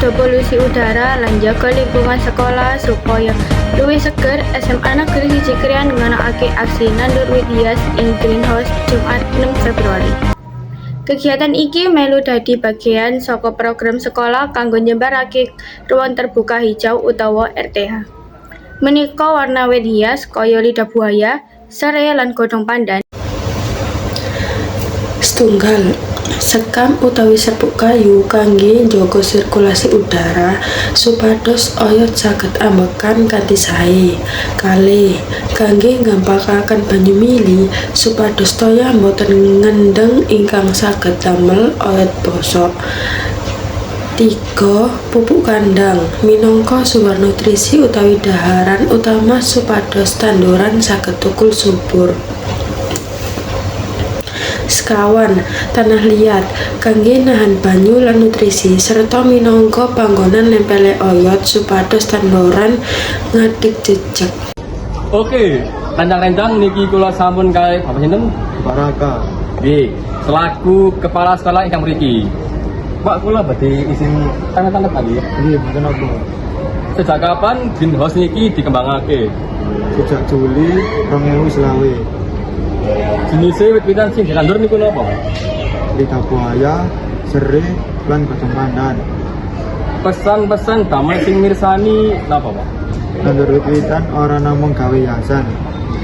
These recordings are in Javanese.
rada polusi udara lan njaga lingkungan sekolah supaya luwih seger. SMA Negeri 1 Krian nganakake aksi nandur wit hias ing greenhouse Jumat 6 Februari. Kegiatan iki melu dadi bagian saka program sekolah kanggo nyebarake ruang terbuka hijau utawa RTH. Menika warna wit hias kaya lidah buaya, serai lan godhong pandan. Setunggal, sekam utawi serbuk kayu kangge njaga sirkulasi udara supados oyot saged ambekan kanthi sae. Kalih, kangge nggampangkaken banyu mili supados toya boten ngendheng ingkang saged damel oyot bosok. 3. Pupuk kandang minangka sumber nutrisi utawi dhaharan utama supados tanduran saged thukul subur. Sekawan, tanah liat kangge nahan banyu lan nutrisi serta minangka panggonan nempele oyot supados tanduran ngadeg jejeg. Oke, rencang-rencang niki kula sampun kalih Bapak sinten? Pak Raka. Nggih, selaku kepala sekolah ingkang mriki. Pak, kula badhe izin tanda-tanda tadi. Nggih, mboten apa. Sejak kapan greenhouse niki dikembangake? Sejak Juli 2020. Jenisé wit-witan sing ditandur niku napa? Lidah buaya, serai, lan godhong pandan. Pesan-pesan damai sing mirsani napa, Pak? Nandur wit-witan ora namung gawe hiasan,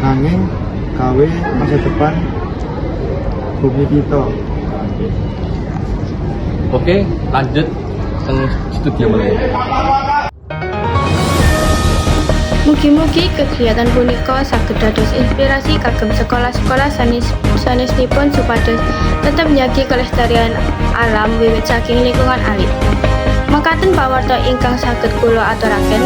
nanging gawe masa depan bumi kita. Oke, lanjut teng studio mulai. Mugi-mugi kegiatan punika saged dados inspirasi kagem sekolah-sekolah sanesipun supados tetep njagi kelestarian alam wiwit saking lingkungan alit. Mekaten pawarta ingkang saged kula aturaken.